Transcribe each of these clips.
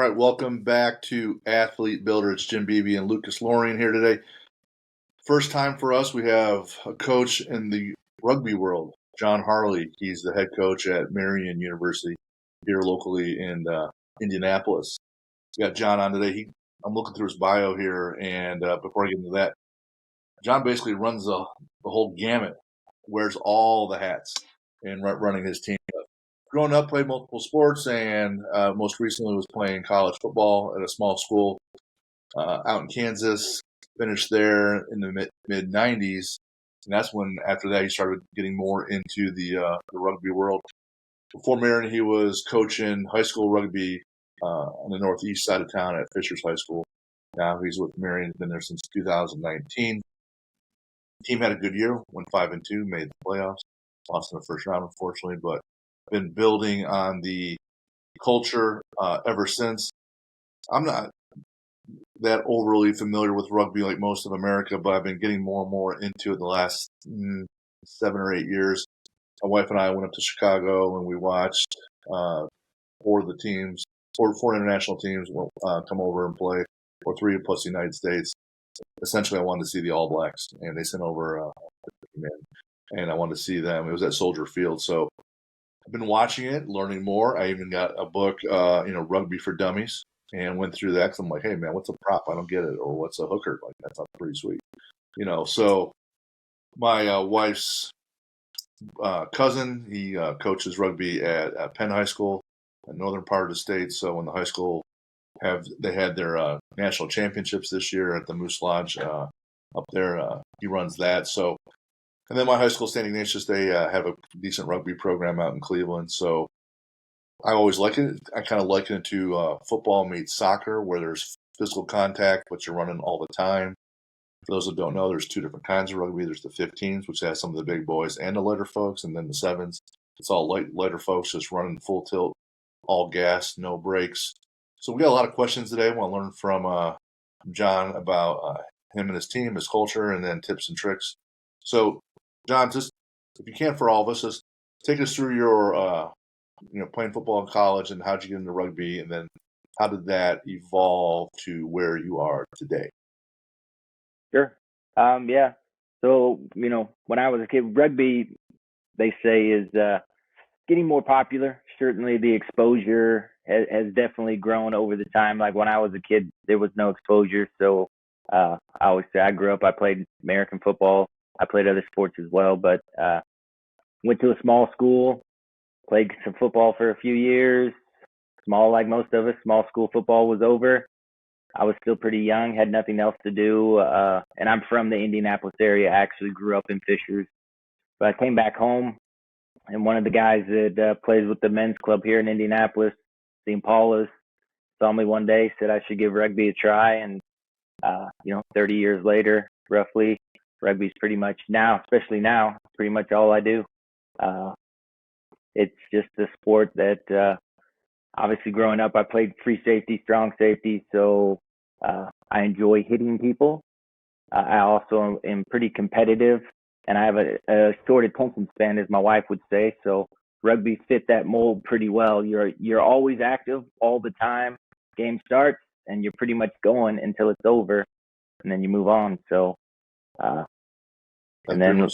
right, welcome back to Athlete Builder. It's Jim Beebe and Lucas Lorien here today. First time for us, we have a coach in the rugby world, John Harley. He's the head coach at Marion University here locally in Indianapolis. We got John on today. I'm looking through his bio here, and before I get into that, John basically runs the whole gamut, wears all the hats in running his team. Growing up, played multiple sports, and most recently was playing college football at a small school out in Kansas. Finished there in the mid '90s, and that's when after that he started getting more into the rugby world. Before Marion, he was coaching high school rugby on the northeast side of town at Fishers High School. Now he's with Marion, been there since 2019. The team had a good year, went 5-2, made the playoffs, lost in the first round, unfortunately, but been building on the culture ever since. I'm not that overly familiar with rugby like most of America, but I've been getting more and more into it the last 7 or 8 years. My wife and I went up to Chicago and we watched four international teams come over and play, or three plus the United States. Essentially, I wanted to see the All Blacks, and they sent over and I wanted to see them. It was at Soldier Field, so I've been watching it, learning more. I even got a book, Rugby for Dummies, and went through that because I'm like, hey, man, what's a prop? I don't get it. Or what's a hooker? Like, that sounds pretty sweet. So my wife's cousin, he coaches rugby at Penn High School, in the northern part of the state. So when the high school they had their national championships this year at the Moose Lodge up there, he runs that. So. And then my high school, St. Ignatius, they have a decent rugby program out in Cleveland. So I always like it. I kind of liken it to football meets soccer, where there's physical contact, but you're running all the time. For those that don't know, there's two different kinds of rugby. There's the 15s, which has some of the big boys and the lighter folks, and then the 7s. It's all lighter folks just running full tilt, all gas, no brakes. So we got a lot of questions today. I want to learn from John about him and his team, his culture, and then tips and tricks. So John, just if you can for all of us, just take us through your playing football in college and how'd you get into rugby, and then how did that evolve to where you are today? Sure. Yeah. So, when I was a kid, rugby, they say, is getting more popular. Certainly the exposure has definitely grown over the time. Like when I was a kid, there was no exposure. So I always say I grew up, I played American football. I played other sports as well, but went to a small school, played some football for a few years. Small, like most of us, small school football was over. I was still pretty young, had nothing else to do. And I'm from the Indianapolis area. I actually grew up in Fishers. But I came back home, and one of the guys that plays with the men's club here in Indianapolis, St. Paula's, saw me one day, said I should give rugby a try. And, 30 years later, roughly, rugby's pretty much now, especially now, pretty much all I do. It's just a sport that obviously growing up, I played free safety, strong safety, so I enjoy hitting people. I also am pretty competitive, and I have a short attention span, as my wife would say. So rugby fit that mold pretty well. You're always active all the time. Game starts, and you're pretty much going until it's over, and then you move on. So, and then,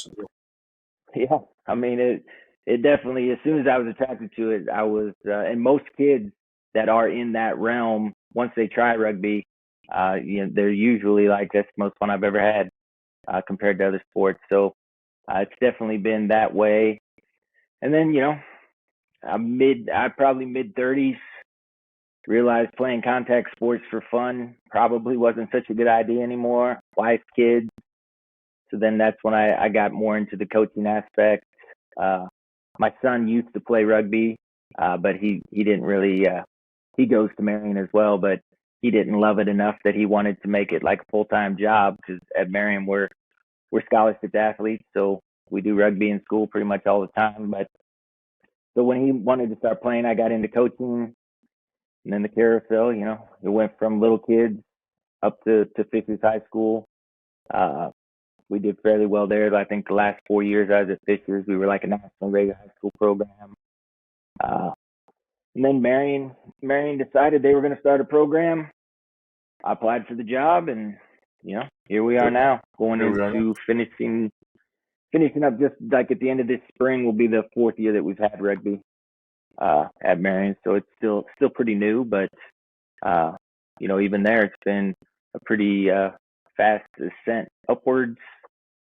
yeah, I mean it definitely, as soon as I was attracted to it, I was, and most kids that are in that realm, once they try rugby, they're usually like, that's the most fun I've ever had compared to other sports. So it's definitely been that way. And then, I probably mid-30s, realized playing contact sports for fun probably wasn't such a good idea anymore. Wife, kids. So then that's when I got more into the coaching aspect. My son used to play rugby, but he didn't really, he goes to Marion as well, but he didn't love it enough that he wanted to make it like a full-time job, because at Marion we're scholarship athletes, so we do rugby in school pretty much all the time. But so when he wanted to start playing, I got into coaching, and then the carousel, it went from little kids up to Fishers High School. We did fairly well there. I think the last 4 years I was at Fishers, we were like a national regular high school program. And then Marion decided they were going to start a program. I applied for the job, and here we are now, going Here we are now. into finishing up just like at the end of this spring will be the 4th year that we've had rugby at Marion. So it's still pretty new, but even there, it's been a pretty fast ascent upwards.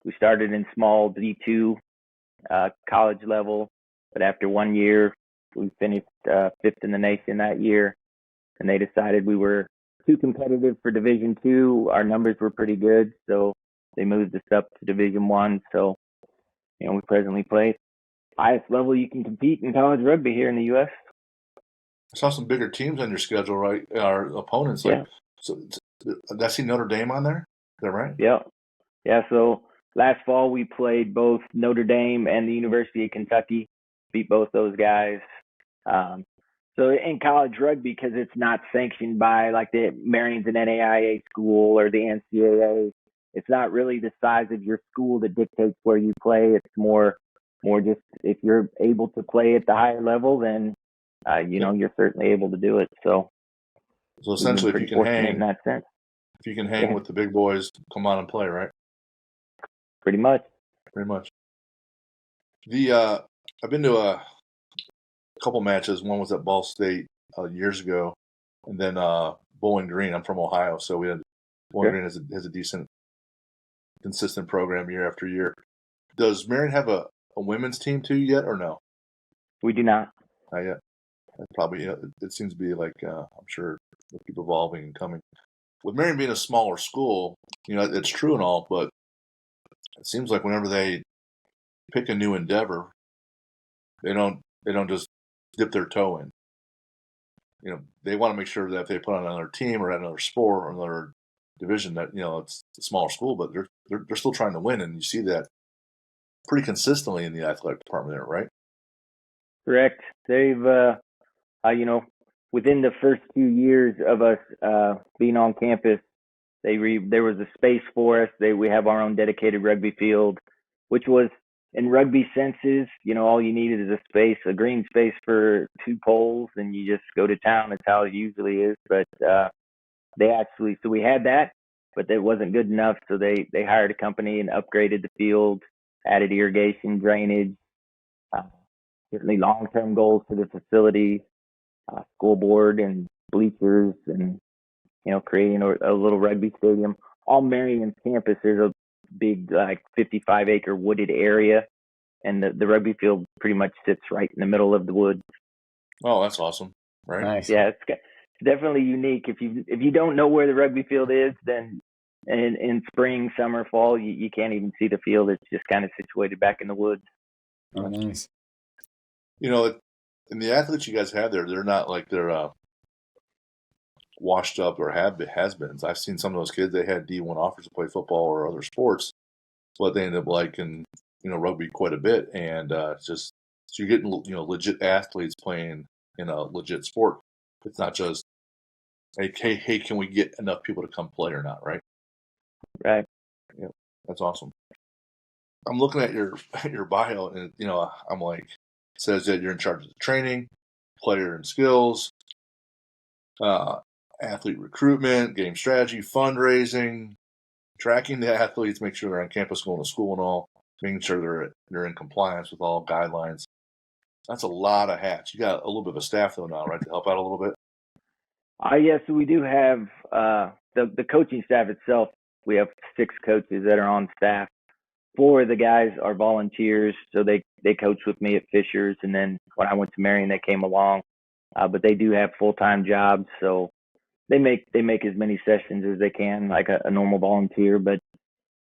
We started in small D2 college level, but after 1 year, we finished 5th in the nation that year, and they decided we were too competitive for Division II. Our numbers were pretty good, so they moved us up to Division I. So, we presently play highest level you can compete in college rugby here in the U.S. I saw some bigger teams on your schedule, right? Our opponents, Yeah. So I see Notre Dame on there. Is that right? Yeah. So last fall we played both Notre Dame and the University of Kentucky. Beat both those guys. So in college rugby, because it's not sanctioned by like the Marion's an NAIA school or the NCAA, it's not really the size of your school that dictates where you play. It's more just if you're able to play at the higher level, then you're certainly able to do it. So Essentially, if you can fortunate in hang, that sense. with the big boys, come on and play, right? Pretty much. Pretty much. I've been to a couple matches. One was at Ball State years ago, and then Bowling Green. I'm from Ohio, so we had Bowling Green has a decent, consistent program year after year. Does Marion have a women's team too yet, or no? We do not. Not yet. Probably. It seems to be like I'm sure they keep evolving and coming. With Marion being a smaller school, it's true and all, but it seems like whenever they pick a new endeavor, they don't just dip their toe in. They want to make sure that if they put on another team or another sport or another division, that it's a smaller school, but they're still trying to win, and you see that pretty consistently in the athletic department there, right? Correct. They've within the first few years of us being on campus, there was a space for us. We have our own dedicated rugby field, which was in rugby senses, all you needed is a green space for 2 poles, and you just go to town. That's how it usually is. But so we had that, but that wasn't good enough. So they hired a company and upgraded the field, added irrigation, drainage, certainly long-term goals for the facility, school board and bleachers, and creating a little rugby stadium. On Marion's campus, there's a big 55-acre wooded area, and the rugby field pretty much sits right in the middle of the woods. Oh, that's awesome! Right? Nice. Yeah, it's definitely unique. If you don't know where the rugby field is, then in spring, summer, fall, you can't even see the field. It's just kind of situated back in the woods. Oh, nice. And the athletes you guys have there, they're not like they're washed up or has-beens. I've seen some of those kids, they had D1 offers to play football or other sports, but they ended up liking, rugby quite a bit. And so you're getting, legit athletes playing in a legit sport. It's not just, hey, can we get enough people to come play or not, right? Right. Yeah, that's awesome. I'm looking at your bio, and I'm like, it says that you're in charge of the training, player and skills, athlete recruitment, game strategy, fundraising, tracking the athletes, make sure they're on campus going to school and all, making sure they're in compliance with all guidelines. That's a lot of hats. You got a little bit of a staff though now, right, to help out a little bit? Yes, so we do have the coaching staff itself. We have 6 coaches that are on staff. 4 of the guys are volunteers, so they coach with me at Fisher's, and then when I went to Marion, they came along. But they do have full-time jobs, so they make as many sessions as they can, like a normal volunteer. But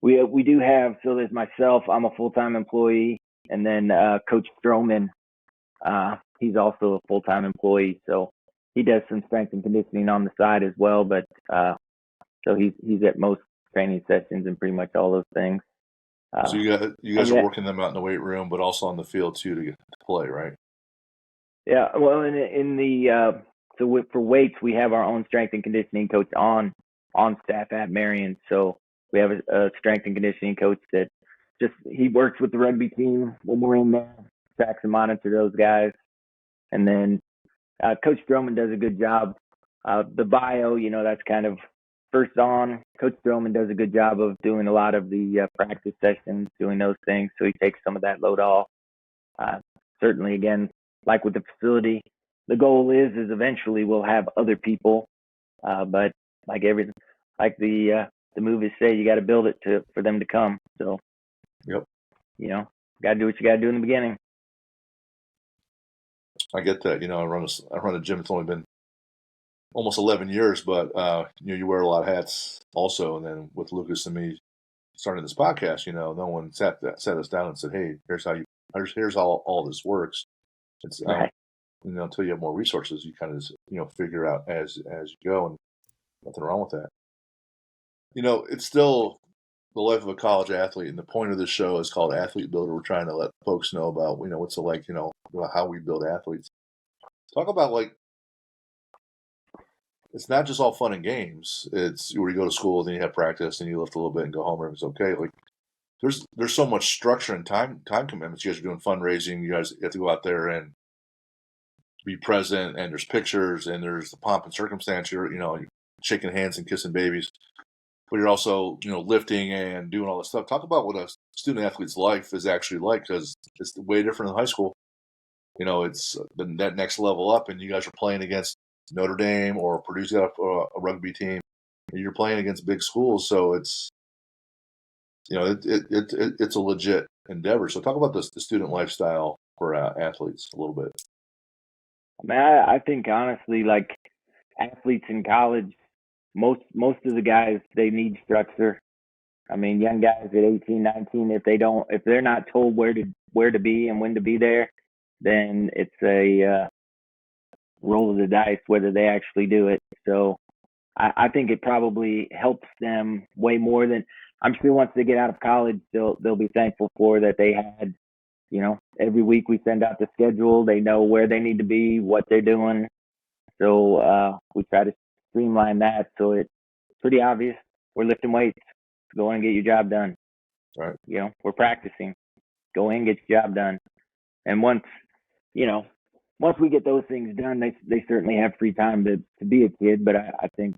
we do have, so there's myself, I'm a full-time employee, and then Coach Stroman, he's also a full-time employee, so he does some strength and conditioning on the side as well. But so he's at most training sessions and pretty much all those things. So you guys are working them out in the weight room, but also on the field too to get to play, right? Yeah, well, in the for weights, we have our own strength and conditioning coach on staff at Marion. So we have a strength and conditioning coach that he works with the rugby team when we're in there, tracks and monitor those guys, and then Coach Stroman does a good job. The bio, that's kind of first on. Coach Stroman does a good job of doing a lot of the practice sessions, doing those things, so he takes some of that load off. Certainly, again, like with the facility, the goal is eventually we'll have other people, but like everything, like the movies say, you got to build it for them to come. So, Yep. Got to do what you got to do in the beginning. I get that. I run a gym. It's only been almost 11 years, but you wear a lot of hats also. And then with Lucas and me starting this podcast, no one sat us down and said, "Hey, here's how all this works." It's Right. until you have more resources, you kind of figure out as you go, and nothing wrong with that. It's still the life of a college athlete, and the point of this show is called Athlete Builder. We're trying to let folks know about what's it like, how we build athletes. Talk about it's not just all fun and games. It's where you go to school, then you have practice, and you lift a little bit and go home, and it's okay. Like there's so much structure and time commitments. You guys are doing fundraising. You guys have to go out there and be present, and there's pictures, and there's the pomp and circumstance. You're shaking hands and kissing babies, but you're also lifting and doing all this stuff. Talk about what a student athlete's life is actually like, because it's way different than high school. It's that next level up, and you guys are playing against Notre Dame or Purdue's got a rugby team. And you're playing against big schools, so it's it's a legit endeavor. So talk about the student lifestyle for athletes a little bit. I think honestly, like athletes in college, most of the guys, they need structure. I mean, young guys at 18, 19, if they're not told where to be and when to be there, then it's a roll of the dice whether they actually do it. So I think it probably helps them way more than, I'm sure once they get out of college, they'll be thankful for that they had, every week we send out the schedule. They know where they need to be, what they're doing. So we try to streamline that so it's pretty obvious. We're lifting weights. Go in and get your job done. Right. We're practicing. Go in and get your job done. And once we get those things done, they certainly have free time to be a kid. But I think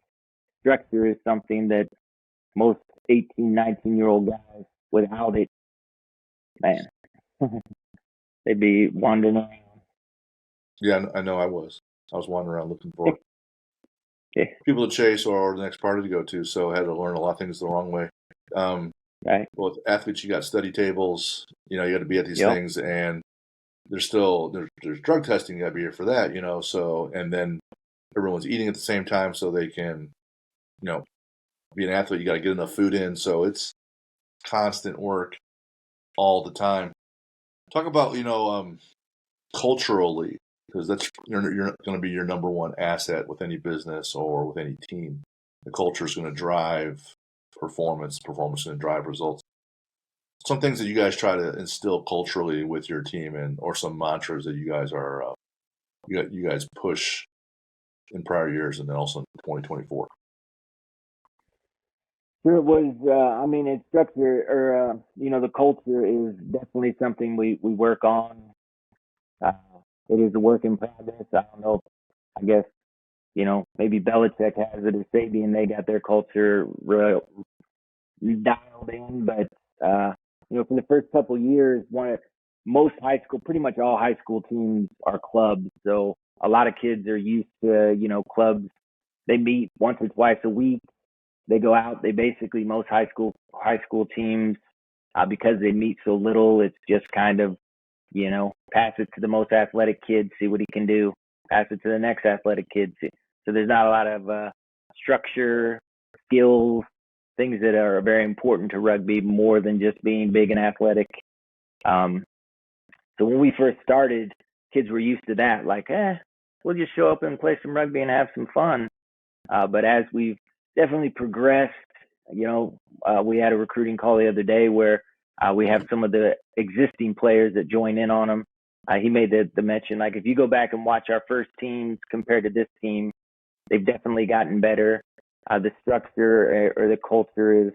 structure is something that most 18, 19-year-old guys, without it, man, they'd be wandering around. Yeah, I know I was wandering around looking for people to chase or the next party to go to, so I had to learn a lot of things the wrong way. Right. Well, with athletes, you got study tables, you got to be at these Yep. things, and there's drug testing, you got to be here for that, so, and then everyone's eating at the same time so they can, be an athlete. You got to get enough food in, so it's constant work all the time. Talk about, culturally, because that's you're going to be your number one asset with any business or with any team. The culture is going to drive performance. Performance is going to drive results. Some things that you guys try to instill culturally with your team, or some mantras that you guys are you guys push in prior years, and then also in 2024. Sure, it was. It's structure, or the culture is definitely something we work on. It is a work in progress. I don't know. I guess maybe Belichick has it, or Sabian, they got their culture real dialed in. But for the first couple of years, most high school, pretty much all high school teams are clubs. So a lot of kids are used to clubs. They meet once or twice a week. They go out. They basically, most high school teams, because they meet so little, it's just kind of pass it to the most athletic kid, see what he can do. Pass it to the next athletic kid. So there's not a lot of structure, skills, things that are very important to rugby, more than just being big and athletic. So when we first started, kids were used to that, like, we'll just show up and play some rugby and have some fun. But as we've definitely progressed, we had a recruiting call the other day where we have some of the existing players that join in on them. He made the mention, like, if you go back and watch our first teams compared to this team, they've definitely gotten better. The structure or the culture is,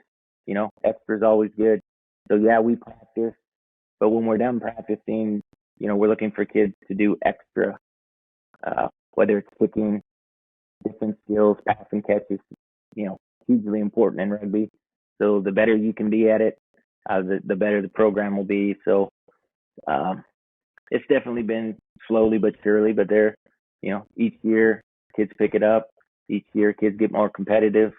extra is always good. So yeah, we practice, but when we're done practicing, we're looking for kids to do extra. whether it's kicking, different skills, passing catches, hugely important in rugby. So the better you can be at it, the better the program will be. So it's definitely been slowly but surely, but each year kids pick it up. Each year kids get more competitive.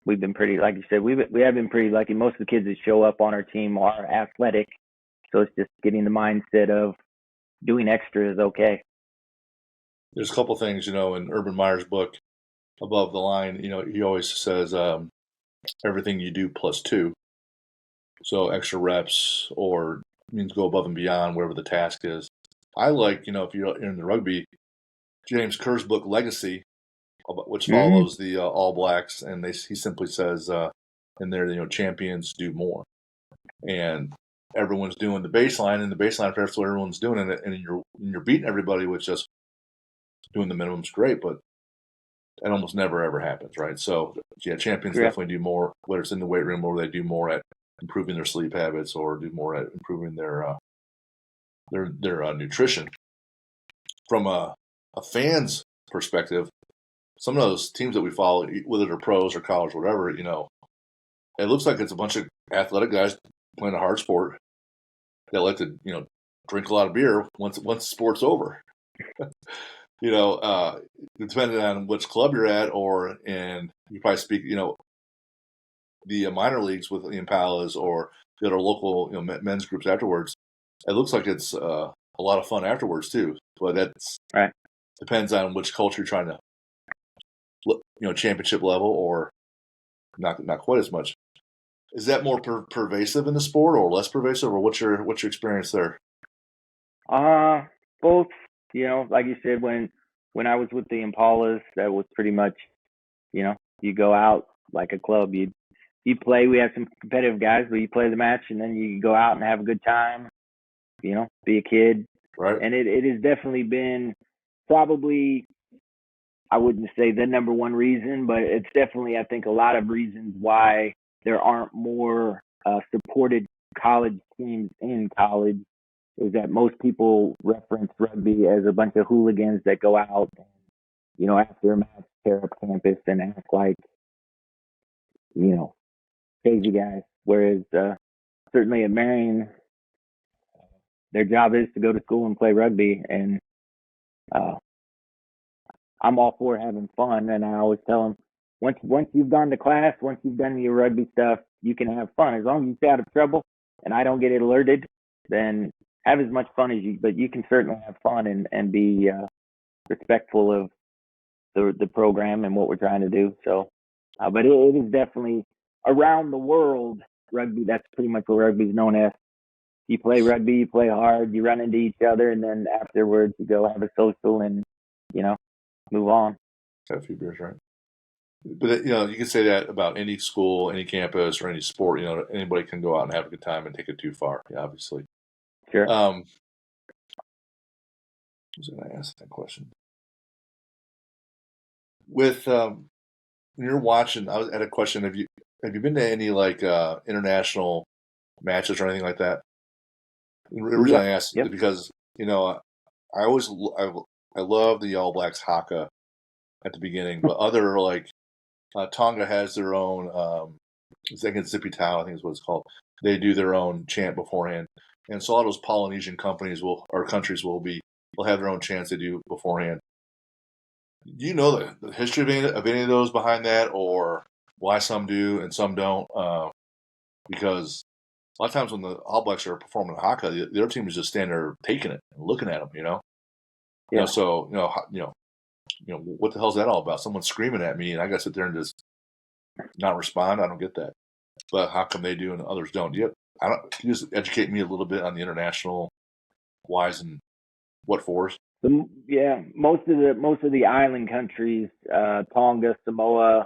We've been pretty, like you said, we have been pretty lucky. Most of the kids that show up on our team are athletic. So it's just getting the mindset of doing extra is okay. There's a couple things, in Urban Meyer's book, Above the Line, he always says everything you do plus two. So extra reps or means go above and beyond wherever the task is. I like, if you're in the rugby, James Kerr's book Legacy, which follows the All Blacks, and he simply says in there, champions do more. And everyone's doing the baseline, and the baseline, if that's what everyone's doing, and you're beating everybody with just doing the minimum's great, but that almost never ever happens, right? So yeah, champions definitely do more, whether it's in the weight room or they do more at improving their sleep habits or do more at improving their nutrition. From a fan's perspective, some of those teams that we follow, whether they're pros or college or whatever, it looks like it's a bunch of athletic guys playing a hard sport that like to, drink a lot of beer once the sport's over. Depending on which club you're at, and you probably speak, the minor leagues with the Impalas or the other local, men's groups afterwards. It looks like it's a lot of fun afterwards too. But that's right. Depends on which culture you're trying to, championship level or not quite as much. Is that more pervasive in the sport or less pervasive, or what's your experience there? Both. Like you said, when I was with the Impalas, that was pretty much, you go out like a club. You play. We have some competitive guys, but you play the match, and then you go out and have a good time. Be a kid. Right. And it has definitely been probably, I wouldn't say the number one reason, but it's definitely, I think, a lot of reasons why there aren't more supported college teams in college, is that most people reference rugby as a bunch of hooligans that go out and, after a match, tear up campus and act like, crazy guys. Whereas certainly at Marion, their job is to go to school and play rugby. And I'm all for having fun. And I always tell them, once you've gone to class, once you've done your rugby stuff, you can have fun. As long as you stay out of trouble and I don't get it alerted, then have as much fun as but you can certainly have fun and be respectful of the program and what we're trying to do. So, but it is definitely around the world, rugby. That's pretty much what rugby is known as. You play rugby, you play hard, you run into each other, and then afterwards you go have a social and, move on. Have a few beers, right? But, you can say that about any school, any campus, or any sport. Anybody can go out and have a good time and take it too far, obviously. Sure. I was going to ask that question. With when you're watching, I was at a question. Have you been to any international matches or anything like that? The reason I asked is because I love the All Blacks Haka at the beginning, but other Tonga has their own. I think it's Zippy Tau, I think is what it's called. They do their own chant beforehand, and so all those Polynesian countries will have their own chants they do beforehand. Do you know the history of any of those behind that, or why some do and some don't? Because a lot of times when the All Blacks are performing Haka, the other team is just standing there taking it and looking at them. Yeah. What the hell's that all about? Someone's screaming at me, and I got to sit there and just not respond. I don't get that. But how come they do and others don't? Can you just educate me a little bit on the international whys and what fors? Most of the island countries, Tonga, Samoa,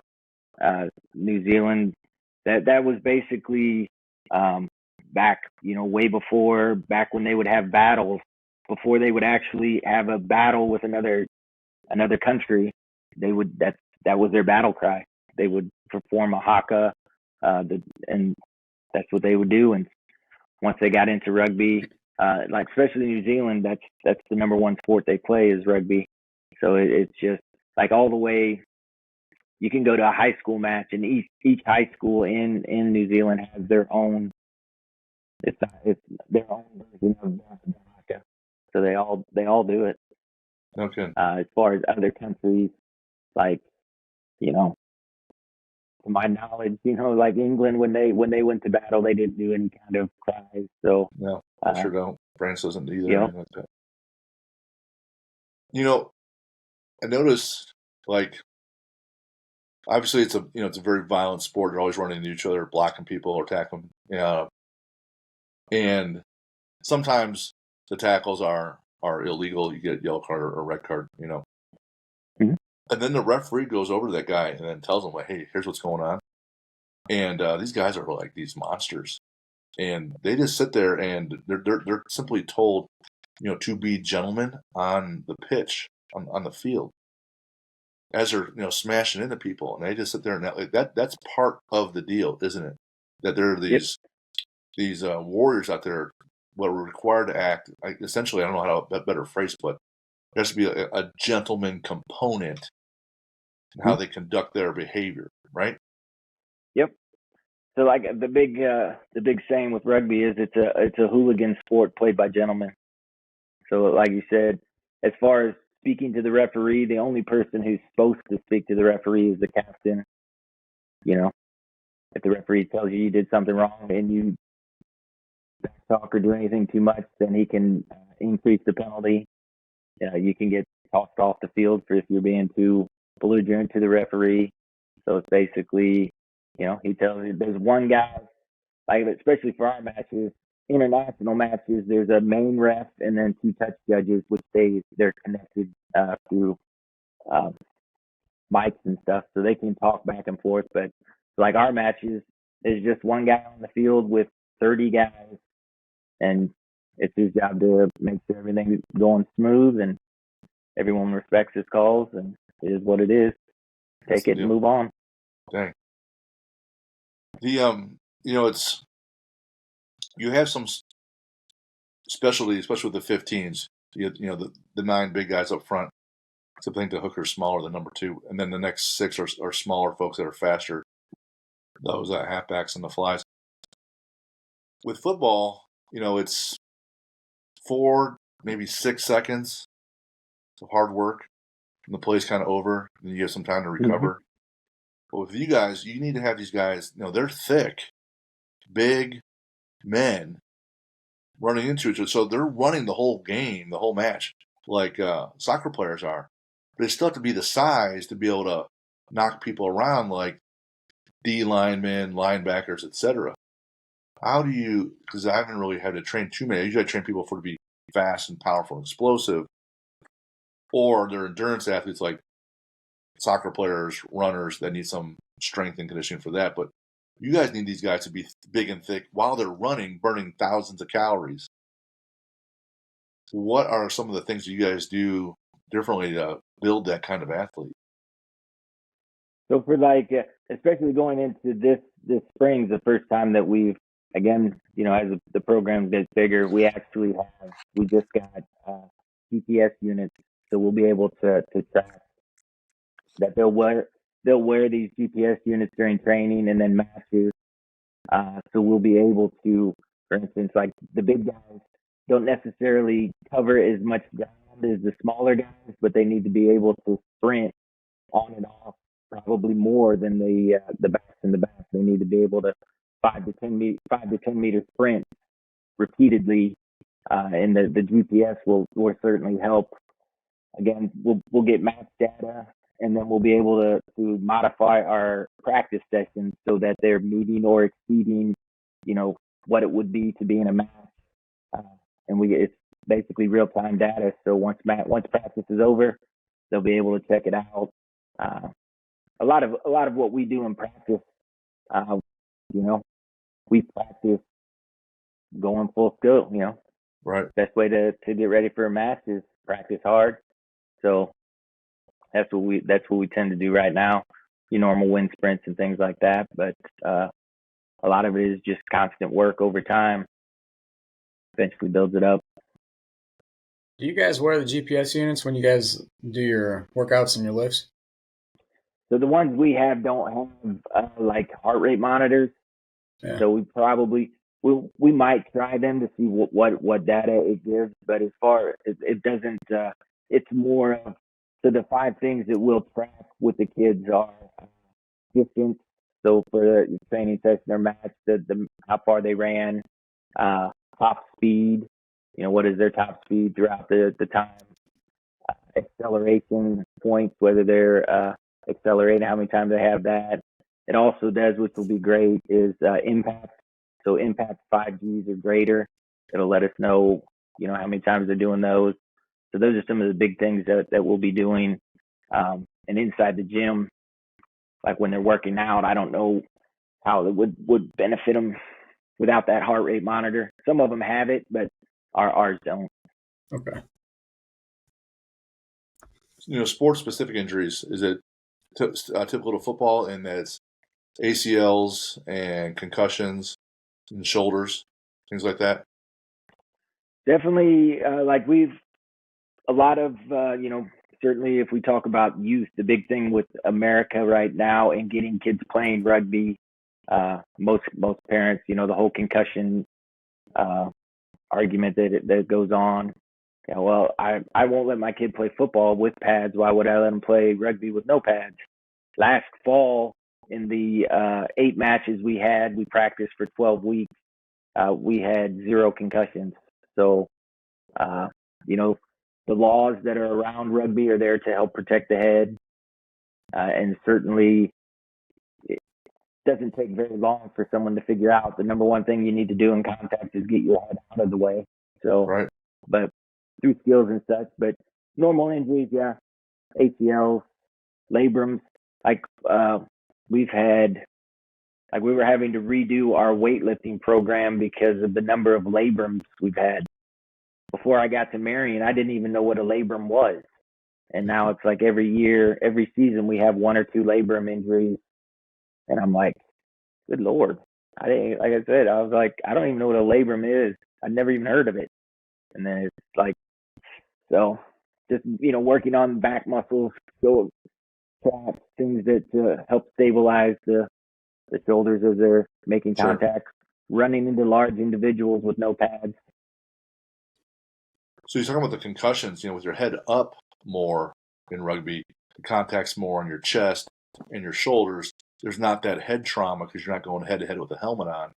New Zealand, that was basically back, way before, back when they would have battles, before they would actually have a battle with another country. That was their battle cry. They would perform a Haka, and that's what they would do. And once they got into rugby, like especially New Zealand, that's the number one sport they play is rugby. So it's just like all the way. You can go to a high school match, and each high school in New Zealand has their own. It's their own version of the Haka. So they all do it. Okay. As far as other countries, like you know, to my knowledge, like England when they went to battle, they didn't do any kind of cries. So No, I sure don't. France doesn't either. you know, Anything like that. You know, I noticed like obviously it's a very violent sport. They're always running into each other, blocking people or tackling. Yeah, and sometimes the tackles are illegal. You get a yellow card or a red card. Mhm. And then the referee goes over to that guy and then tells him like, "Hey, here's what's going on." And these guys are like these monsters, and they just sit there and they're simply told, to be gentlemen on the pitch on the field as they're smashing into people, and they just sit there and that's part of the deal, isn't it? That there are Yep. these warriors out there, what are required to act. Essentially, I don't know how to better phrase it, but there has to be a gentleman component in how Mhm. they conduct their behavior, right? Yep. So like the big saying with rugby is it's a hooligan sport played by gentlemen. So like you said, as far as speaking to the referee, the only person who's supposed to speak to the referee is the captain. You know, if the referee tells you did something wrong and you talk or do anything too much, then he can increase the penalty. You can get tossed off the field for if you're being too belligerent to the referee. So it's basically, he tells you there's one guy, like especially for our matches, international matches, there's a main ref and then two touch judges, which they're connected through um, mics and stuff, so they can talk back and forth. But like our matches, there's just one guy on the field with 30 guys, and it's his job to make sure everything's going smooth and everyone respects his calls, and it is what it is. That's Take the it and deal. move on. Dang. The it's you have some specialty, especially with the 15s. The nine big guys up front. Except I think the hooker's smaller than number two, and then the next six are smaller folks that are faster. Those halfbacks and the flies. With football, it's 4, maybe 6 seconds of hard work, and the play's kind of over, and you have some time to Mm-hmm. recover. But with you guys, you need to have these guys. They're thick, big men running into each other, so they're running the whole game, the whole match, like soccer players are. But they still have to be the size to be able to knock people around, like D linemen, linebackers, etc. How do you? Because I haven't really had to train too many. I usually train people to be fast and powerful and explosive, or they're endurance athletes like soccer players, runners that need some strength and conditioning for that. But you guys need these guys to be big and thick while they're running, burning thousands of calories. What are some of the things you guys do differently to build that kind of athlete? So for like, especially going into this spring, the first time that we've again, as the program gets bigger, we just got GPS units, so we'll be able to track that they'll wear these GPS units during training and then matches. So we'll be able to, for instance, like the big guys don't necessarily cover as much ground as the smaller guys, but they need to be able to sprint on and off probably more than the backs in the back. They need to be able to 5 to 10 meter sprint repeatedly, and the GPS will certainly help. Again, we'll get match data, and then we'll be able to modify our practice sessions so that they're meeting or exceeding, what it would be to be in a match. Uh, and it's basically real time data. So once practice is over, they'll be able to check it out. Uh, a lot of what we do in practice, uh, you know, we practice going full scope. Right. Best way to get ready for a match is practice hard. So that's what we tend to do right now. Your normal wind sprints and things like that, but a lot of it is just constant work over time. eventually builds it up. Do you guys wear the GPS units when you guys do your workouts and your lifts? So the ones we have don't have like heart rate monitors. Yeah. So we might try them to see what data it gives, but as far it doesn't. It's more of, so the 5 things that we'll track with the kids are distance. So for the training session or match, the how far they ran, top speed. What is their top speed throughout the time? Acceleration points, whether they're accelerating, how many times they have that. It also does, which will be great, is impact. So impact 5Gs or greater. It'll let us know, how many times they're doing those. So those are some of the big things that we'll be doing. And inside the gym, like when they're working out, I don't know how it would benefit them without that heart rate monitor. Some of them have it, but ours don't. Okay. Sports-specific injuries, is it typical to football in that it's ACLs and concussions and shoulders, things like that? Definitely, like a lot of, certainly if we talk about youth, the big thing with America right now and getting kids playing rugby, most parents, the whole concussion argument that goes on. Well, I won't let my kid play football with pads. Why would I let him play rugby with no pads? Last fall, in the 8 matches we practiced for 12 weeks. We had 0 concussions. So, the laws that are around rugby are there to help protect the head. And certainly it doesn't take very long for someone to figure out the number one thing you need to do in contact is get your head out of the way. So, right. But through skills and such, but normal injuries, yeah, ACLs, labrums, like we were having to redo our weightlifting program because of the number of labrums we've had. Before I got to Marion, I didn't even know what a labrum was. And now it's like every season we have 1 or 2 labrum injuries. And I'm like, good Lord. Like I said, I was like, I don't even know what a labrum is. I'd never even heard of it. And then it's like, so just, working on back muscles, traps, things that help stabilize the shoulders as they're making contact, running into large individuals with no pads. So you're talking about the concussions, with your head up more in rugby, the contact's more on your chest and your shoulders. There's not that head trauma because you're not going head to head with a helmet on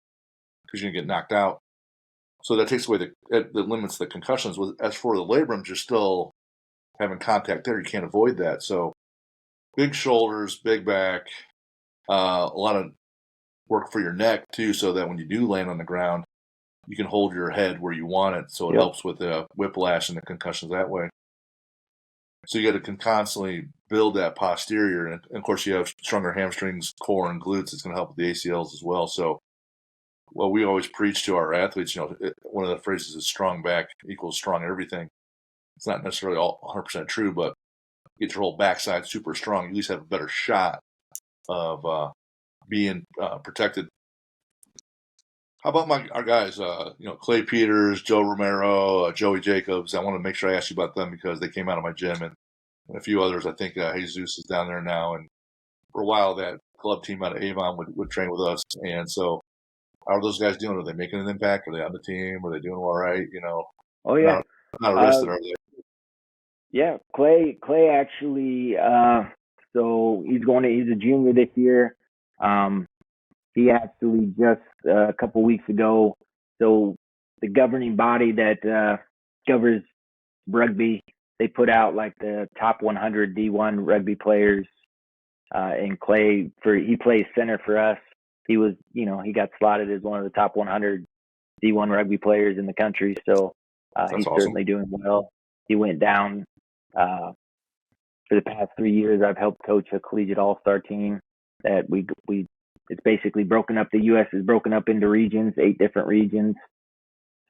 because you're going to get knocked out. So that takes away that limits the concussions. As for the labrums, you're still having contact there. You can't avoid that. So big shoulders, big back, a lot of work for your neck too, so that when you do land on the ground, you can hold your head where you want it. So it helps with the whiplash and the concussions that way. So you got to constantly build that posterior. And of course, you have stronger hamstrings, core, and glutes. It's going to help with the ACLs as well. So what we always preach to our athletes, one of the phrases is strong back equals strong everything. It's not necessarily all 100% true, but get your whole backside super strong. You at least have a better shot of being protected. How about our guys, Clay Peters, Joe Romero, Joey Jacobs? I want to make sure I ask you about them because they came out of my gym, and a few others. I think Jesus is down there now, and for a while that club team out of Avon would train with us. And so how are those guys doing? Are they making an impact? Are they on the team? Are they doing all right? Oh, yeah. Not arrested, are they? Yeah, Clay actually, so he's a junior this year. He actually just a couple weeks ago, so the governing body that governs rugby, they put out like the top 100 D1 rugby players, and Clay, he plays center for us. He was, he got slotted as one of the top 100 D1 rugby players in the country. So he's awesome. Certainly doing well. He went down for the past 3 years. I've helped coach a collegiate all-star team that it's basically broken up. The U.S. is broken up into regions, 8 different regions.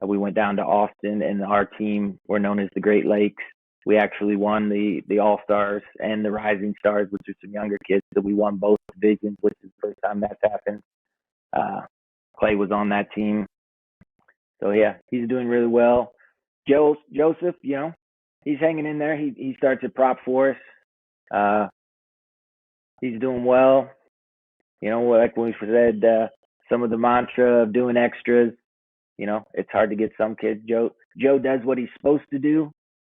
We went down to Austin, and our team were known as the Great Lakes. We actually won the All-Stars and the Rising Stars, which are some younger kids. So we won both divisions, which is the first time that's happened. Clay was on that team. So yeah, he's doing really well. Joseph, he's hanging in there. He starts at prop for us. He's doing well. Like we said, some of the mantra of doing extras. It's hard to get some kids. Joe does what he's supposed to do.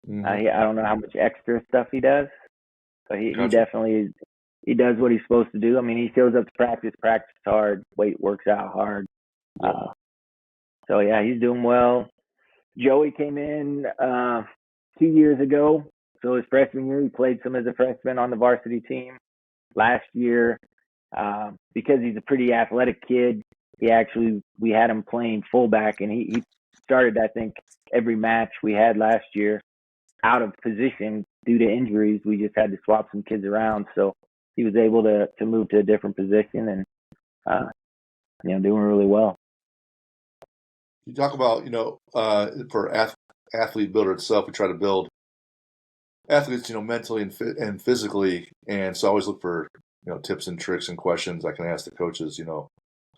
Mm-hmm. I don't know how much extra stuff he does, but he Gotcha. definitely he does what he's supposed to do. I mean, he shows up to practice hard, works out hard. Yep. So yeah, he's doing well. Joey came in 2 years ago. So his freshman year, he played some as a freshman on the varsity team. Last year, because he's a pretty athletic kid, we had him playing fullback, and he started, I think, every match we had last year out of position due to injuries. We just had to swap some kids around, so he was able to move to a different position and doing really well. You talk about, for athlete builder itself, we try to build athletes, mentally and physically. And so I always look for, tips and tricks and questions I can ask the coaches,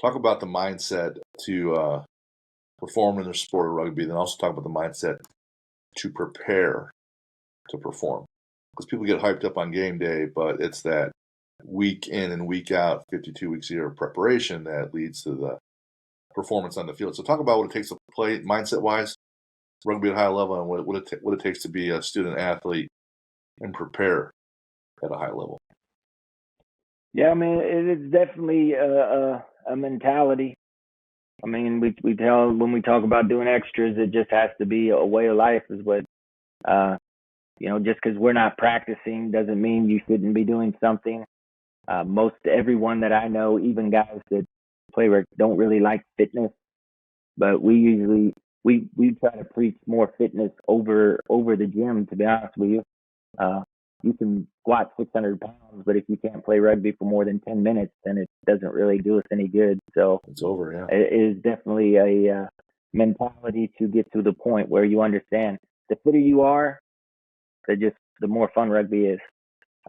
talk about the mindset to perform in their sport of rugby. Then also talk about the mindset to prepare to perform. Because people get hyped up on game day, but it's that week in and week out, 52 weeks a year of preparation that leads to the performance on the field. So talk about what it takes to play mindset-wise, rugby at a high level, and what it takes to be a student athlete and prepare at a high level. Yeah, I mean, it's definitely a mentality. I mean, we tell when we talk about doing extras, it just has to be a way of life. Is what just because we're not practicing doesn't mean you shouldn't be doing something. Most everyone that I know, even guys that play rugby, don't really like fitness, but we usually we try to preach more fitness over the gym. To be honest with you, you can squat 600 pounds, but if you can't play rugby for more than 10 minutes, then it doesn't really do us any good. So it's over. Yeah, it is definitely a mentality to get to the point where you understand the fitter you are, the more fun rugby is.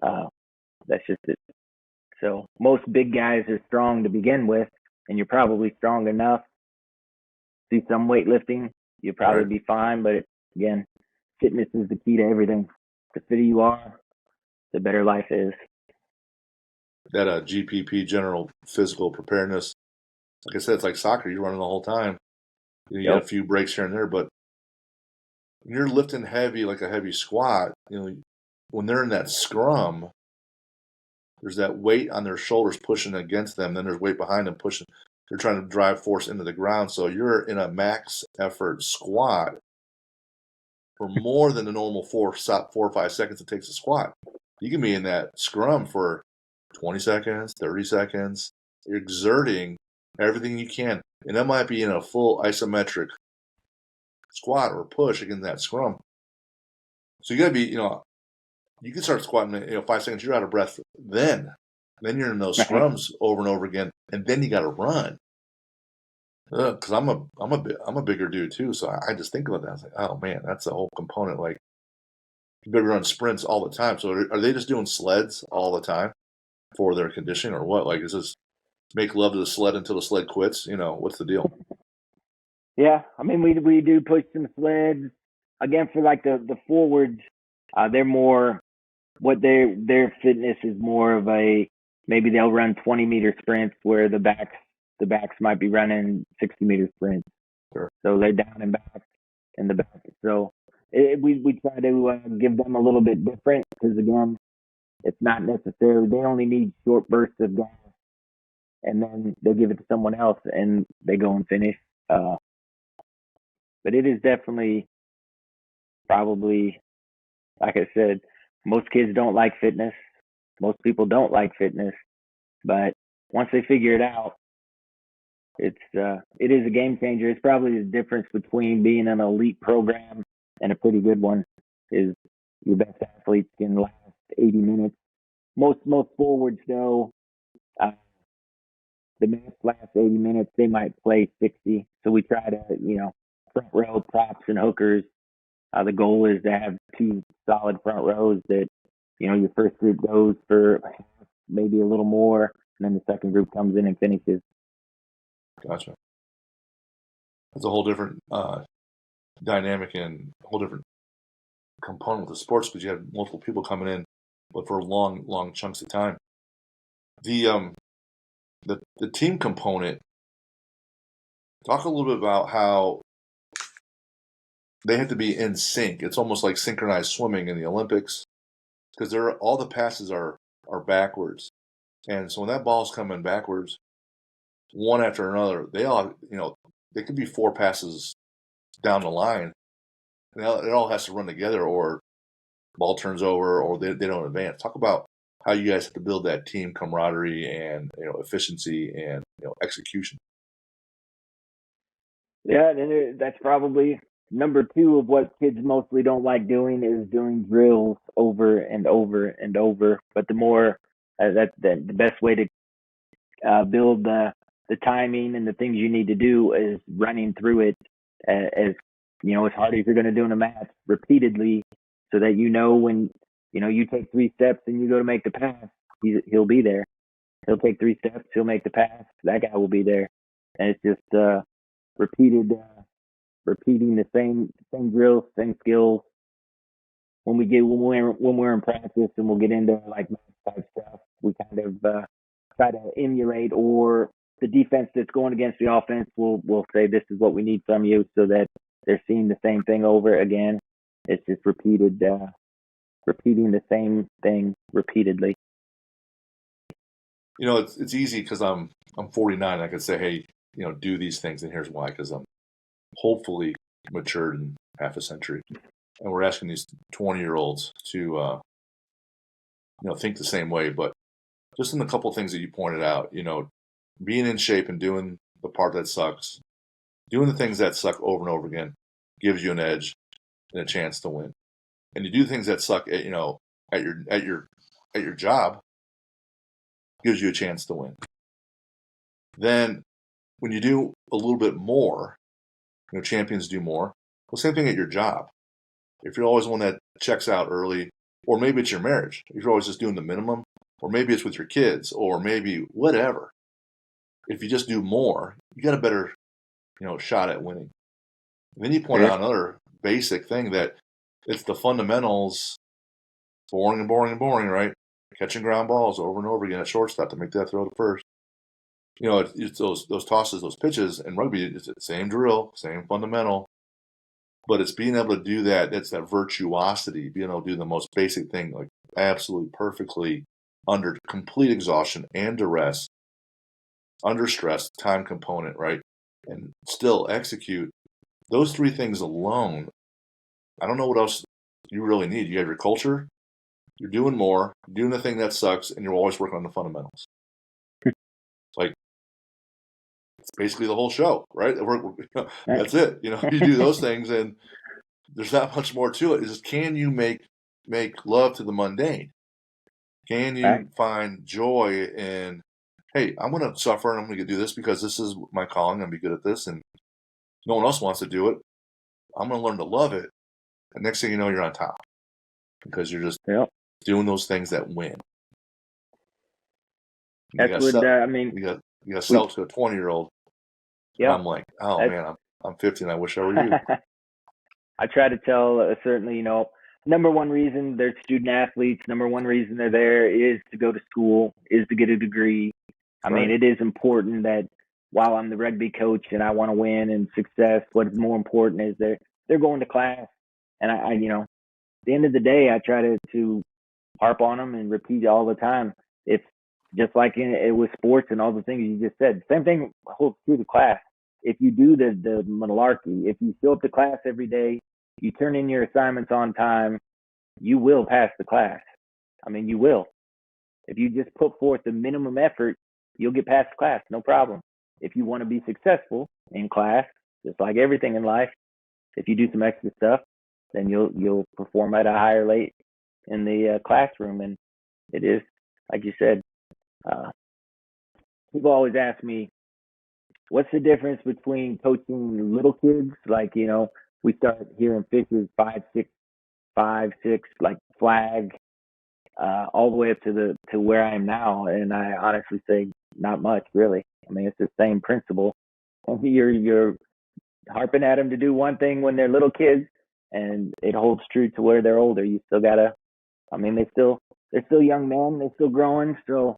That's just it. So most big guys are strong to begin with, and you're probably strong enough. Do some weightlifting, you'll probably be fine. But again, fitness is the key to everything. The fitter you are, the better life is. That GPP, general physical preparedness, like I said, it's like soccer. You're running the whole time. You got a few breaks here and there, but when you're lifting heavy, like a heavy squat, when they're in that scrum, there's that weight on their shoulders pushing against them. Then there's weight behind them pushing. They're trying to drive force into the ground. So you're in a max effort squat for more than the normal 4 or 5 seconds it takes to squat. You can be in that scrum for 20 seconds, 30 seconds. You're exerting everything you can. And that might be in a full isometric squat or push against that scrum. So you got to be, you can start squatting, 5 seconds, you're out of breath. Then you're in those scrums over and over again, and then you got to run. Because I'm a bigger dude too, so I just think about that. I was like, oh man, that's a whole component. Like, you better run sprints all the time. So are they just doing sleds all the time for their conditioning, or what? Like, is this make love to the sled until the sled quits? What's the deal? Yeah, I mean, we do push some sleds. Again, for like the forwards, they're more what their fitness is more of a maybe they'll run 20-meter sprints where the backs might be running 60-meter sprints. Sure. So they're down and back in the back. So we try to give them a little bit different because again, it's not necessarily they only need short bursts of gas, and then they'll give it to someone else and they go and finish. But it is definitely probably, like I said, most kids don't like fitness. Most people don't like fitness, but once they figure it out, it is a game changer. It's probably the difference between being an elite program and a pretty good one is your best athletes can last 80 minutes. Most forwards though, the max last 80 minutes, they might play 60. So we try to, front row props and hookers. The goal is to have 2 solid front rows that, your first group goes for maybe a little more, and then the second group comes in and finishes. Gotcha. It's a whole different dynamic and a whole different component of the sports because you have multiple people coming in, but for long chunks of time. The the team component. Talk a little bit about how they have to be in sync. It's almost like synchronized swimming in the Olympics because all the passes are backwards, and so when that ball's coming backwards, one after another, they all they could be 4 passes down the line, and it all has to run together, or ball turns over, or they don't advance. Talk about how you guys have to build that team camaraderie and efficiency and execution. Yeah, and that's probably number 2 of what kids mostly don't like doing is doing drills over and over and over. But the more the best way to build the timing and the things you need to do is running through it as as hard as you're going to do in a match repeatedly, so that when you take 3 steps and you go to make the pass, he'll be there. He'll take 3 steps, he'll make the pass. That guy will be there, and it's just repeated. Repeating the same drills, same skills. When we're in practice and we'll get into like match type stuff, we kind of try to emulate, or the defense that's going against the offense will say, this is what we need from you, so that they're seeing the same thing over again. It's just repeating the same thing repeatedly. It's easy because I'm 49. I could say, hey, do these things, and here's why. Because I'm hopefully matured in half a century, and we're asking these 20-year-olds to think the same way. But just in the couple of things that you pointed out, being in shape and doing the part that sucks, doing the things that suck over and over again, gives you an edge and a chance to win. And you do things that suck at your job, gives you a chance to win. Then when you do a little bit more, champions do more. Well, same thing at your job. If you're always one that checks out early, or maybe it's your marriage, if you're always just doing the minimum, or maybe it's with your kids, or maybe whatever. If you just do more, you got a better, shot at winning. And then you point out another basic thing, that it's the fundamentals, boring and boring and boring, right? Catching ground balls over and over again at shortstop to make that throw to first. It's those tosses, those pitches, and rugby, it's the same drill, same fundamental, but it's being able to do that. It's that virtuosity, being able to do the most basic thing, like absolutely perfectly under complete exhaustion and duress, under stress, time component, right? And still execute. Those 3 things alone, I don't know what else you really need. You have your culture, you're doing more, doing the thing that sucks, and you're always working on the fundamentals. Like, it's basically the whole show, right? That's it. You do those things, and there's not much more to it. It's just, can you make love to the mundane? Can you find joy in, hey, I'm going to suffer and I'm going to do this because this is my calling. I'm going to be good at this, and no one else wants to do it. I'm going to learn to love it. And next thing you know, you're on top because you're just doing those things that win. That's what I mean. You got to sell to a 20-year-old. Yeah. I'm like, oh man, I'm 50 and I wish I were you. I try to tell certainly, number one reason they're student athletes, number one reason they're there is to go to school, is to get a degree. I mean, it is important that while I'm the rugby coach and I want to win and success, what's more important is they're going to class. And I at the end of the day, I try to harp on them and repeat all the time. It's just like with sports and all the things you just said. Same thing holds true to class. If you do the malarkey, if you show up to class every day, you turn in your assignments on time, you will pass the class. I mean, you will. If you just put forth the minimum effort, you'll get past the class, no problem. If you want to be successful in class, just like everything in life, if you do some extra stuff, then you'll perform at a higher rate in the classroom. And it is, like you said, people always ask me, what's the difference between coaching little kids? Like, we start hearing pitches 5, 6, like flag, all the way up to where I am now. And I honestly say not much, really. I mean, it's the same principle. You're harping at them to do one thing when they're little kids, and it holds true to where they're older. You still gotta. I mean, they're still young men. They're still growing. So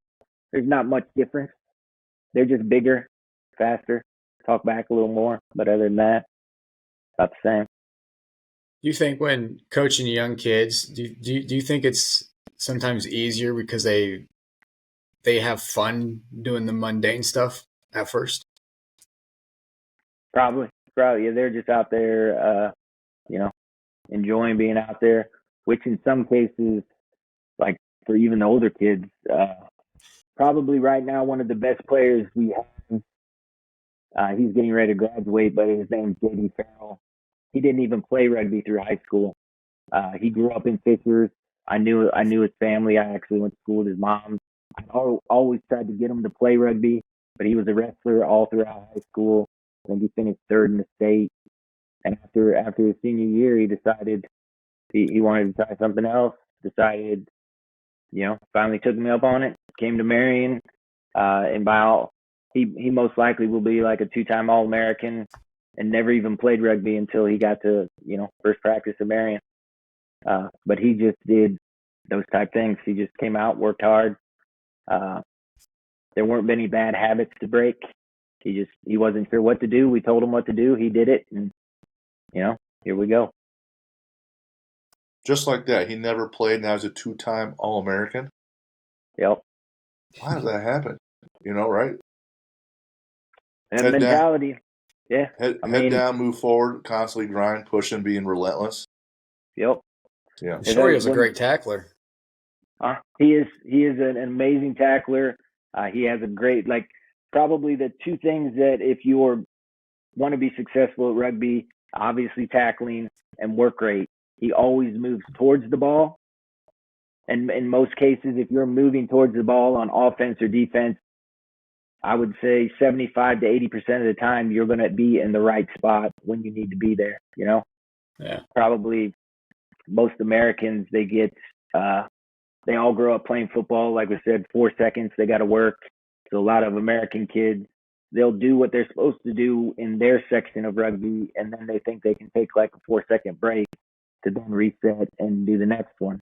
there's not much difference. They're just bigger, faster, talk back a little more. But other than that, about the same. You think when coaching young kids, do you think it's sometimes easier because they have fun doing the mundane stuff at first? Probably. Yeah, they're just out there, you know, enjoying being out there. Which in some cases, like for even the older kids, probably right now one of the best players we have. He's getting ready to graduate, but his name's JD Farrell. He didn't even play rugby through high school. He grew up in Fishers. I knew his family. I actually went to school with his mom. I always tried to get him to play rugby, but he was a wrestler all throughout high school. I think he finished third in the state. And after his senior year, he decided he wanted to try something else. Decided, finally took me up on it. Came to Marion, and by all, he most likely will be like a two-time All-American, and never even played rugby until he got to first practice at Marion. But he just did those type things. He just came out, worked hard. There weren't many bad habits to break. He wasn't sure what to do. We told him what to do. He did it, and here we go. Just like that. He never played. Now he's a two-time All-American. Yep. How does that happen? Right? And head mentality. Down. Yeah. Head down, move forward, constantly grind, pushing, being relentless. Yep. Yeah. I'm sure he was a great tackler. He is an amazing tackler. He has a great, probably the two things that if you want to be successful at rugby, obviously tackling and work rate. He always moves towards the ball. And in most cases, if you're moving towards the ball on offense or defense, I would say 75 to 80% of the time, you're going to be in the right spot when you need to be there, Yeah. Probably most Americans, they all grow up playing football. Like we said, 4 seconds, they got to work. So a lot of American kids, they'll do what they're supposed to do in their section of rugby, and then they think they can take like a 4-second break to then reset and do the next one.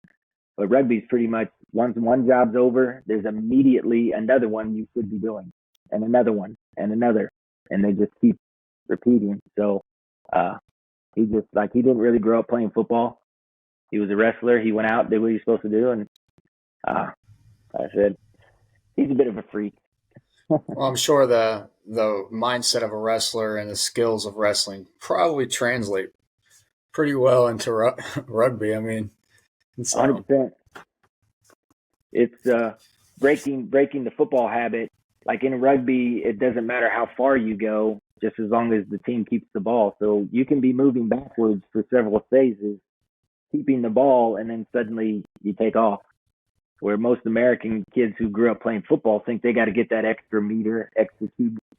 But rugby's pretty much once one job's over, there's immediately another one you should be doing, and another one, and another, and they just keep repeating. So he didn't really grow up playing football. He was a wrestler. He went out, did what he was supposed to do, and I said he's a bit of a freak. Well, I'm sure the mindset of a wrestler and the skills of wrestling probably translate pretty well into rugby. I mean, 100%. It's breaking the football habit. Like in rugby, it doesn't matter how far you go, just as long as the team keeps the ball. So you can be moving backwards for several phases, keeping the ball, and then suddenly you take off. Where most American kids who grew up playing football think they got to get that extra meter, extra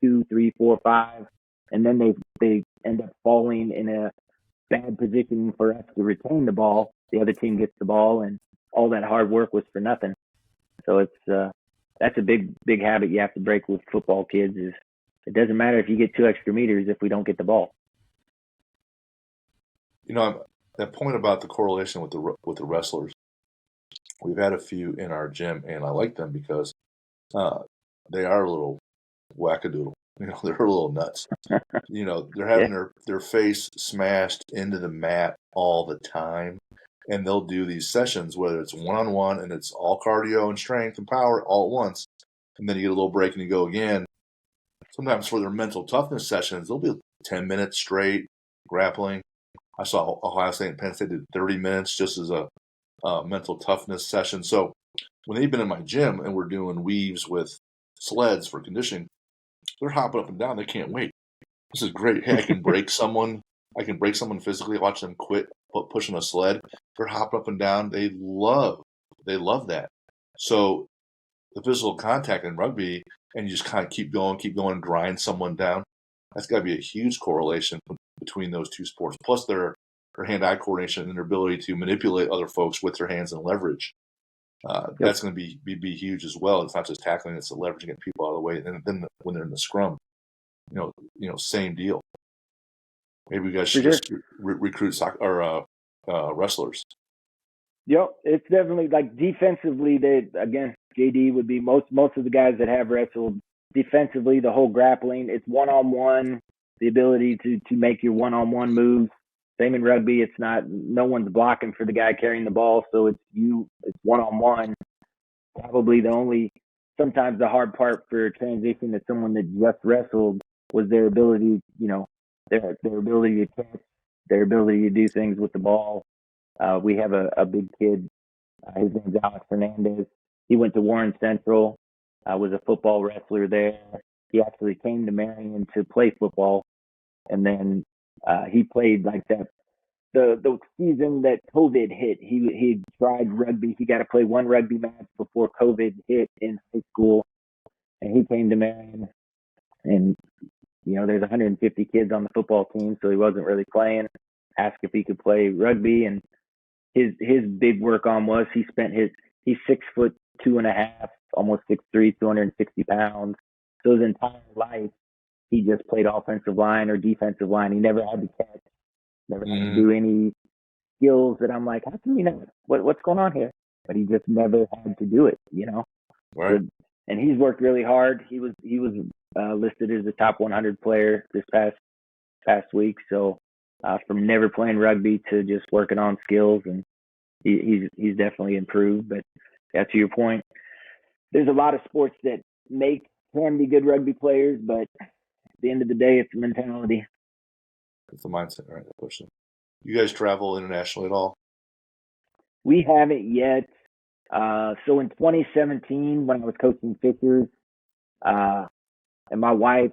2, 3, 4, 5, and then they end up falling in a bad position for us to retain the ball. The other team gets the ball, and all that hard work was for nothing. So that's a big habit you have to break with football kids. Is it doesn't matter if you get 2 extra meters if we don't get the ball. That point about the correlation with the wrestlers. We've had a few in our gym, and I like them because they are a little wackadoodle. They're a little nuts. They're having their face smashed into the mat all the time, and they'll do these sessions, whether it's one-on-one, and it's all cardio and strength and power all at once, and then you get a little break and you go again. Sometimes for their mental toughness sessions, they'll be 10 minutes straight grappling. I saw Ohio State and Penn State did 30 minutes just as a mental toughness session. So when they've been in my gym and we're doing weaves with sleds for conditioning, they're hopping up and down. They can't wait. This is great. Hey, I can break someone. I can break someone physically. Watch them quit pushing a sled. They're hopping up and down. They love that. So the physical contact in rugby, and you just kind of keep going, and grind someone down. That's got to be a huge correlation between those two sports. Plus their hand-eye coordination and their ability to manipulate other folks with their hands and leverage. That's going to be huge as well. It's not just tackling; it's the leveraging, getting people out of the way. And then when they're in the scrum, same deal. Maybe you guys For should sure. just recruit soccer or wrestlers. Yep, it's definitely like defensively. They again, JD would be most of the guys that have wrestled defensively. The whole grappling, it's one on one. The ability to make your one on one moves. Same in rugby. It's not no one's blocking for the guy carrying the ball, so it's you. It's one on one. Probably the only sometimes the hard part for transition to someone that just wrestled was their ability. Their ability to catch, their ability to do things with the ball. We have a big kid. His name's Alex Hernandez. He went to Warren Central, was a football wrestler there. He actually came to Marion to play football, and then he played like that. The season that COVID hit, he tried rugby. He got to play one rugby match before COVID hit in high school, and he came to Marion. And there's 150 kids on the football team, so he wasn't really playing. Asked if he could play rugby, and his big work on was he's 6'2.5", almost 6'3", 260 pounds. So his entire life he just played offensive line or defensive line. He never had to catch, never had to do any skills that I'm like, how can you not? What's going on here? But he just never had to do it, Right. So, and he's worked really hard. He was listed as a top 100 player this past week. So from never playing rugby to just working on skills, and he's definitely improved. But to your point, there's a lot of sports that can be good rugby players, but at the end of the day, it's a mentality. It's the mindset, right? That person. You guys travel internationally at all? We haven't yet. So in 2017, when I was coaching Fishers, and my wife,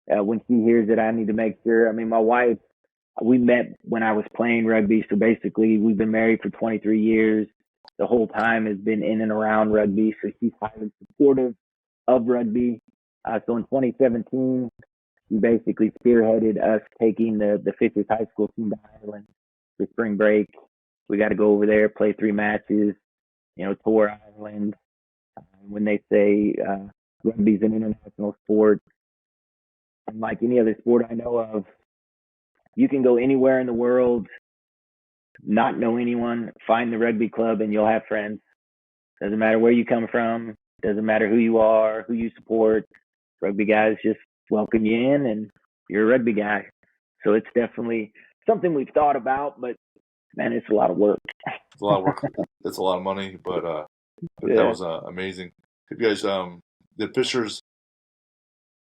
when she hears it, I need to make sure. I mean, my wife, we met when I was playing rugby. So basically, we've been married for 23 years. The whole time has been in and around rugby. So she's highly supportive of rugby. So in 2017, she basically spearheaded us taking the Fishers High School team to Ireland for spring break. We got to go over there, play 3 matches, tour Ireland. When they say rugby's an international sport, unlike any other sport I know of, you can go anywhere in the world, not know anyone, find the rugby club, and you'll have friends. Doesn't matter where you come from, doesn't matter who you are, who you support. Rugby guys just welcome you in, and you're a rugby guy. So it's definitely something we've thought about, but man, it's a lot of work. It's a lot of work. It's a lot of money, but Yeah. that was amazing. Have you guys did Fishers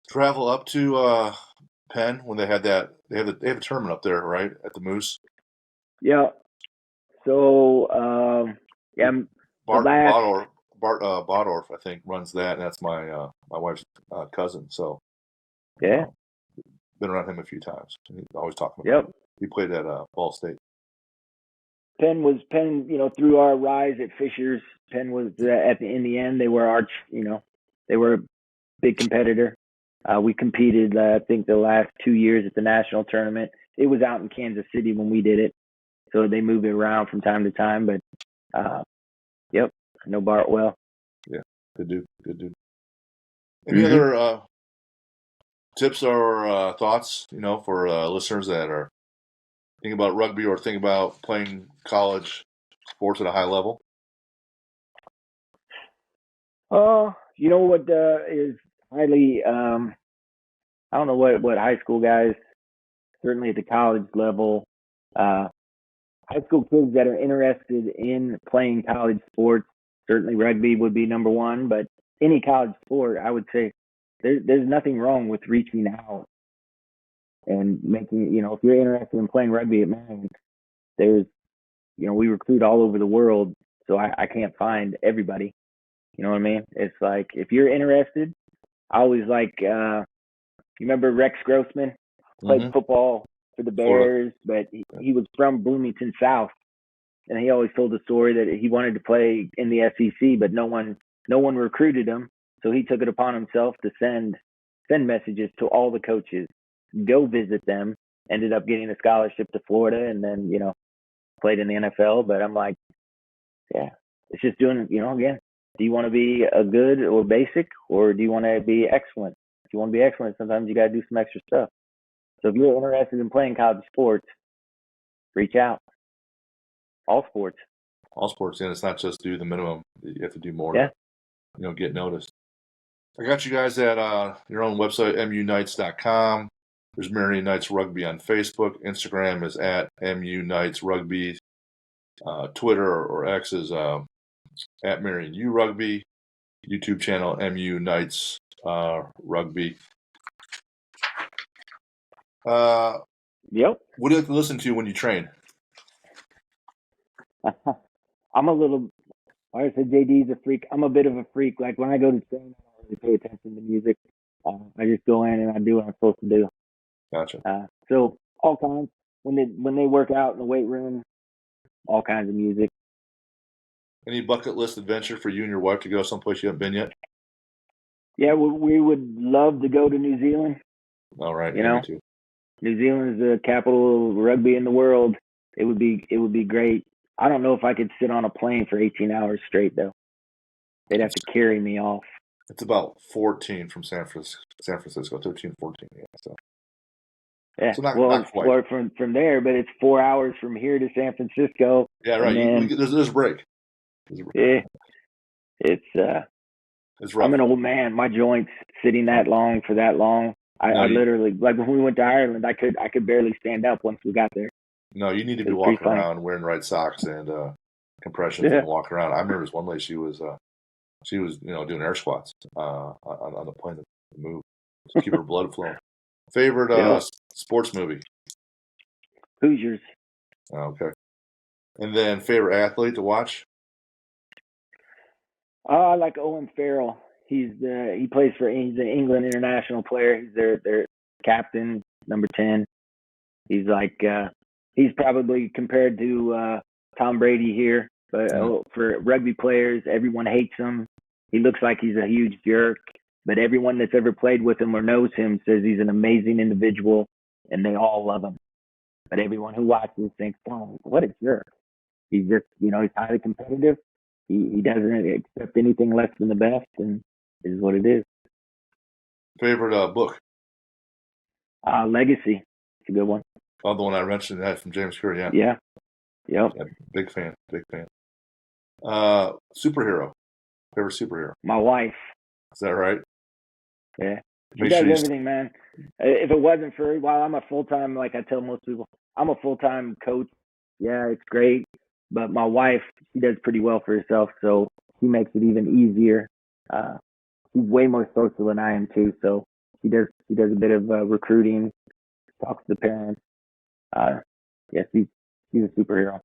travel up to Penn when they had that? They have a tournament up there, right, at the Moose. Yeah. So Bart Bodorf, I think, runs that, and that's my wife's cousin. So yeah, been around him a few times. He's always talking about it. He played at Ball State. Penn, through our rise at Fishers, Penn was in the end they were they were a big competitor. We competed, I think, the last 2 years at the national tournament. It was out in Kansas City when we did it, so they moved it around from time to time. But I know Bart well. Yeah, good dude. Any other tips or thoughts, for listeners that are thinking about rugby or thinking about playing college sports at a high level? You know what is highly I don't know what high school guys, certainly at the college level, high school kids that are interested in playing college sports, certainly rugby would be number one, but any college sport, I would say there's nothing wrong with reaching out and making, if you're interested in playing rugby at Marion, we recruit all over the world, so I can't find everybody. You know what I mean? It's like, if you're interested, I always you remember Rex Grossman? Played football for the Bears, but he was from Bloomington South, and he always told the story that he wanted to play in the SEC, but no one recruited him. So he took it upon himself to send messages to all the coaches, go visit them. Ended up getting a scholarship to Florida, and then played in the NFL. But I'm like, yeah, it's just doing, again, do you want to be a good or basic, or do you want to be excellent? If you want to be excellent, sometimes you got to do some extra stuff. So if you're interested in playing college sports, reach out. All sports. All sports, and it's not just do the minimum. You have to do more Yeah. to get noticed. I got you guys at your own website, munites.com. There's Marion Knights Rugby on Facebook. Instagram is at MU Knights Rugby. Twitter or X is at Marion U Rugby. YouTube channel MU Knights Rugby. Yep. What do you like to listen to when you train? I'm a little, like I said, JD's a freak. I'm a bit of a freak. Like when I go to train, I don't really pay attention to music. I just go in and I do what I'm supposed to do. Gotcha. So all kinds. When they work out in the weight room, all kinds of music. Any bucket list adventure for you and your wife to go someplace you haven't been yet? Yeah, we would love to go to New Zealand. All right, You yeah, know, me too. New Zealand is the capital of rugby in the world. It would be great. I don't know if I could sit on a plane for 18 hours straight though. They'd have to carry me off. It's about 14 from San Francisco, 13, 14. Yeah, so. Yeah, So not quite. Or from there, but it's 4 hours from here to San Francisco. Yeah, right. Then, there's a break. Yeah, it's rough. I'm an old man. My joints sitting that long for that long. I literally, like when we went to Ireland, I could barely stand up once we got there. No, you need to be walking around wearing the right socks and compressions and walk around. I remember this one lady. She was doing air squats on the plane to move to keep her blood flowing. Favorite sports movie? Hoosiers. Okay. And then favorite athlete to watch? I like Owen Farrell. He's an England international player. He's their captain, number 10. He's like he's probably compared to Tom Brady here, but for rugby players, everyone hates him. He looks like he's a huge jerk, but everyone that's ever played with him or knows him says he's an amazing individual, and they all love him. But everyone who watches thinks, "Oh, what a jerk!" He's just, he's highly competitive. He doesn't accept anything less than the best, and it is what it is. Favorite book? Legacy. It's a good one. Oh, the one I mentioned, that from James Curry, yeah. Yeah. Yep. Yeah, big fan. Superhero. Favorite superhero? My wife. Is that right? Yeah. She does everything, man. If it wasn't for her, while I'm a full-time, like I tell most people, I'm a full-time coach. Yeah, it's great. But my wife, she does pretty well for herself, so she makes it even easier. She's way more social than I am too, so she does a bit of recruiting, talks to the parents. Yeah, she's a superhero.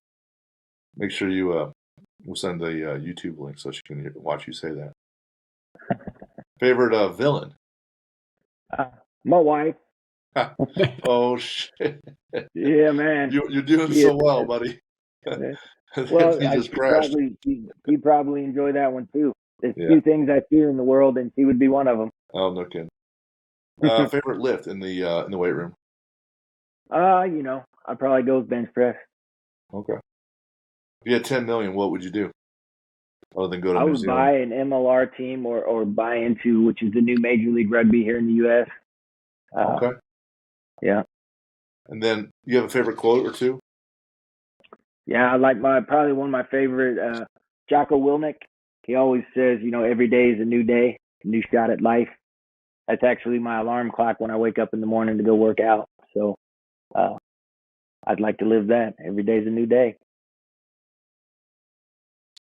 Make sure you we'll send the YouTube link so she can watch you say that. Favorite villain? My wife. Oh shit! Yeah, man. You're doing so well, buddy. Well, he'd probably enjoy that one too. There's two things I fear in the world, and she would be one of them. Oh, no kidding. Favorite lift in the weight room? I'd probably go with bench press. Okay. If you had $10 million, what would you do? Other than go to New Zealand? I would buy an MLR team or buy into, which is the new Major League Rugby here in the U.S. Okay. Yeah. And then you have a favorite quote or two? Yeah, I like probably one of my favorite, Jocko Willink. He always says, every day is a new day, a new shot at life. That's actually my alarm clock when I wake up in the morning to go work out. So I'd like to live that. Every day is a new day.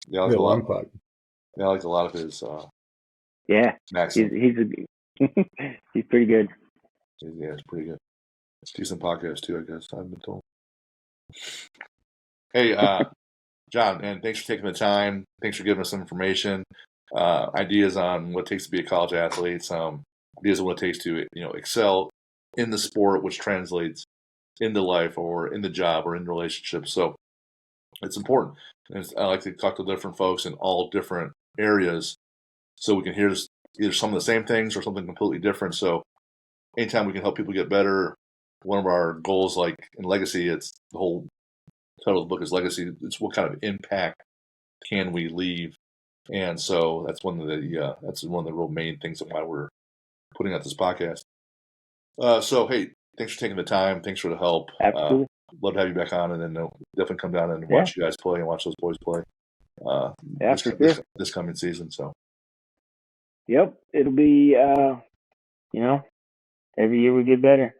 Yeah, I like alarm clock. Yeah, I like a lot of his. Yeah, maxims. He's pretty good. Yeah, it's pretty good. Decent podcast too, I guess. I've been told. Hey, John, and thanks for taking the time. Thanks for giving us some information, ideas on what it takes to be a college athlete, some ideas on what it takes to excel in the sport, which translates into life or in the job or in relationships. So it's important. And I like to talk to different folks in all different areas so we can hear either some of the same things or something completely different. So anytime we can help people get better, one of our goals, like in Legacy, it's the whole title of the book is Legacy. It's what kind of impact can we leave? And so that's one of the real main things of why we're putting out this podcast. So, hey, thanks for taking the time. Thanks for the help. Absolutely. Love to have you back on, and then definitely come down and watch you guys play and watch those boys play this coming season. So. Yep, it'll be every year we get better.